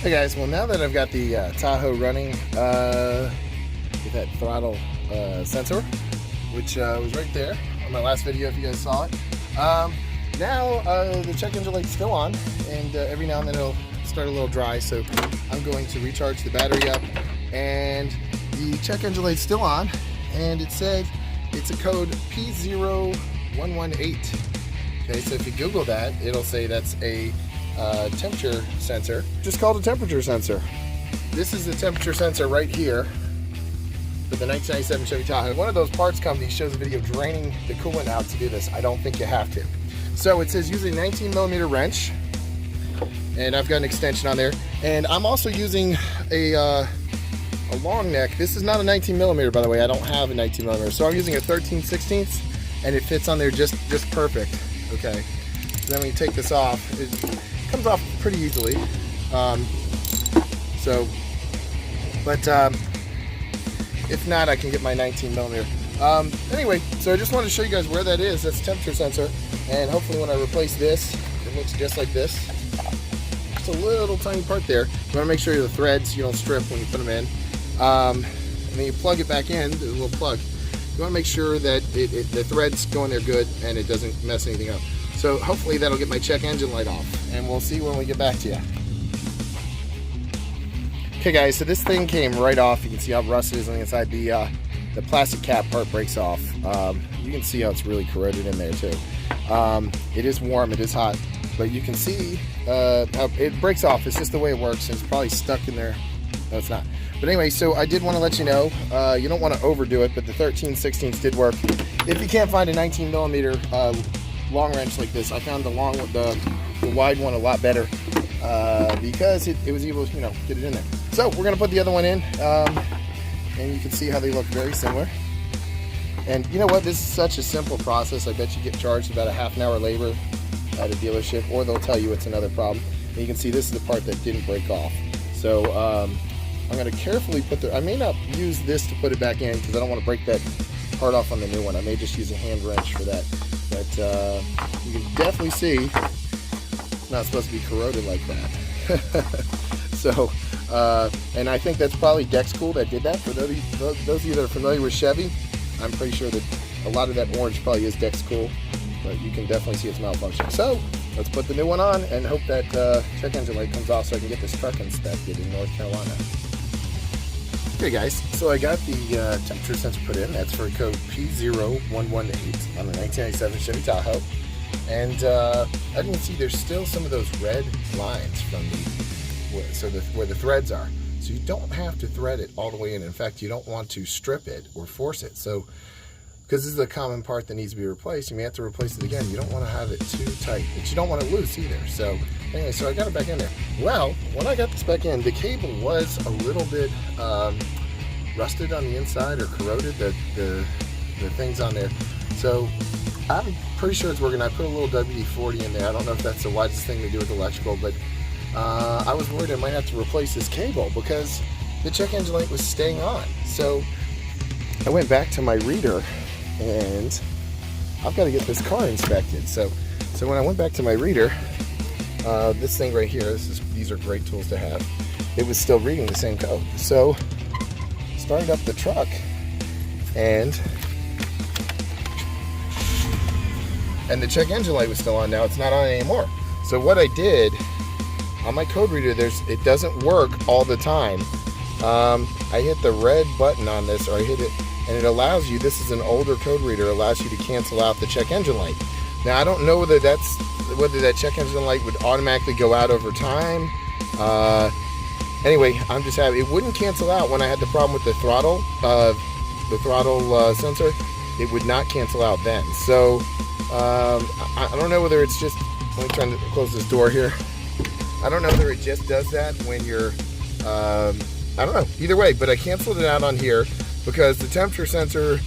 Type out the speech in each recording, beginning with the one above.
Hey guys, well now that I've got the Tahoe running with that throttle sensor, which was right there on my last video if you guys saw it, now the check engine light's still on, and every now and then it'll start a little dry, so I'm going to recharge the battery up, and the check engine light's still on, and it says it's a code P0118. Okay, so if you Google that, it'll say that's a temperature sensor, just called a temperature sensor. This is the temperature sensor right here for the 1997 Chevy Tahoe. One of those parts companies shows a video draining the coolant out to do this. I don't think you have to. So it says use a 19mm wrench, and I've got an extension on there. And I'm also using a long neck. This is not a 19mm, by the way. I don't have a 19mm, so I'm using a 13/16, and it fits on there just perfect. Okay. So then when you take this off, it comes off pretty easily. If not, I can get my 19mm. Anyway, so I just wanted to show you guys where that is. That's a temperature sensor, and hopefully when I replace this, it looks just like this. Just a little tiny part there. You want to make sure the threads you don't strip when you put them in. And then you plug it back in, there's a little plug. You want to make sure that the threads go in there good and it doesn't mess anything up. So hopefully that'll get my check engine light off, and we'll see when we get back to you. Okay guys, so this thing came right off. You can see how rusted it is on the inside. The plastic cap part breaks off. You can see how it's really corroded in there too. It is warm, it is hot, but you can see how it breaks off. It's just the way it works, and it's probably stuck in there. No, it's not. But anyway, so I did want to let you know, you don't want to overdo it, but the 13/16 did work. If you can't find a 19mm long wrench like this, I found the wide one a lot better because it was able to, get it in there. So we're gonna put the other one in, and you can see how they look very similar. And you know what? This is such a simple process. I bet you get charged about a half-an-hour labor at a dealership, or they'll tell you it's another problem. And you can see this is the part that didn't break off. So I'm gonna carefully put I may not use this to put it back in because I don't want to break that part off on the new one. I may just use a hand wrench for that. But you can definitely see it's not supposed to be corroded like that. So, and I think that's probably Dexcool that did that. For those of you that are familiar with Chevy, I'm pretty sure that a lot of that orange probably is Dexcool, but you can definitely see it's malfunction. So let's put the new one on and hope that check engine light comes off so I can get this truck inspected in North Carolina. Okay guys, so I got the temperature sensor put in. That's for code P0118 on the 1997 Chevy Tahoe. And as you can see, there's still some of those red lines from where the threads are. So you don't have to thread it all the way in. In fact, you don't want to strip it or force it. So, because this is a common part that needs to be replaced, you may have to replace it again. You don't want to have it too tight, but you don't want it loose either. So anyway, so I got it back in there. Well, when I got this back in, the cable was a little bit rusted on the inside or corroded, the things on there. So I'm pretty sure it's working. I put a little WD-40 in there. I don't know if that's the wisest thing to do with electrical, but I was worried I might have to replace this cable because the check engine light was staying on. So I went back to my reader, and I've got to get this car inspected. So when I went back to my reader, this thing right here, these are great tools to have. It was still reading the same code. So started up the truck, and the check engine light was still on. Now it's not on anymore. So what I did on my code reader, it doesn't work all the time. I hit the red button on this, or I hit it, and it allows you, this is an older code reader, allows you to cancel out the check engine light. Now I don't know whether that check engine light would automatically go out over time. Anyway, I'm just happy. It wouldn't cancel out when I had the problem with the throttle sensor. It would not cancel out then. So I don't know whether it's just, let me try to close this door here. I don't know whether it just does that when you're, I don't know. Either way, but I canceled it out on here because the temperature sensor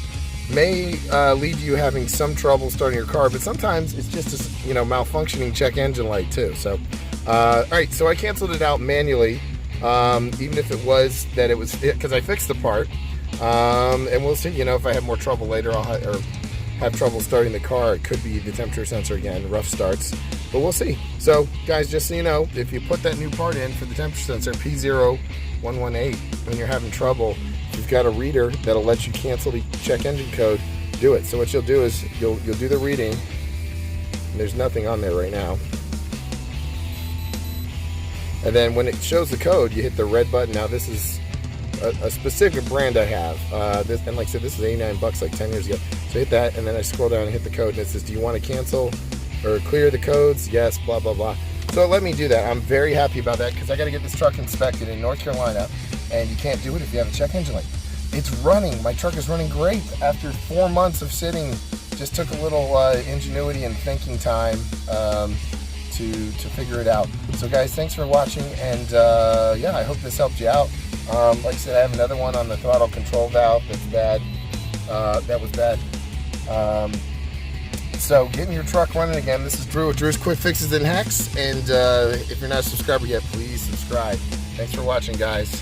may lead to you having some trouble starting your car, but sometimes it's just a malfunctioning check engine light too. So, all right, so I canceled it out manually, even if it was that it was because I fixed the part, and we'll see. If I have more trouble later, or have trouble starting the car, it could be the temperature sensor again, rough starts, but we'll see. So guys, just so you know, if you put that new part in for the temperature sensor, PO118, when you're having trouble, if you've got a reader that'll let you cancel the check engine code, do it. So what you'll do is you'll do the reading, and there's nothing on there right now. And then when it shows the code, you hit the red button. Now this is a specific brand I have. And like I said, this is 89 bucks like 10 years ago. So hit that, and then I scroll down and hit the code, and it says, do you want to cancel or clear the codes? Yes, blah, blah, blah. So let me do that. I'm very happy about that because I got to get this truck inspected in North Carolina, and you can't do it if you have a check engine light. It's running. My truck is running great after 4 months of sitting. Just took a little ingenuity and thinking time to figure it out. So guys, thanks for watching, and yeah, I hope this helped you out. Like I said, I have another one on the throttle control valve that's bad. That was bad. So getting your truck running again. This is Drew with Drew's Quick Fixes and Hacks, and if you're not a subscriber yet, please subscribe. Thanks for watching, guys.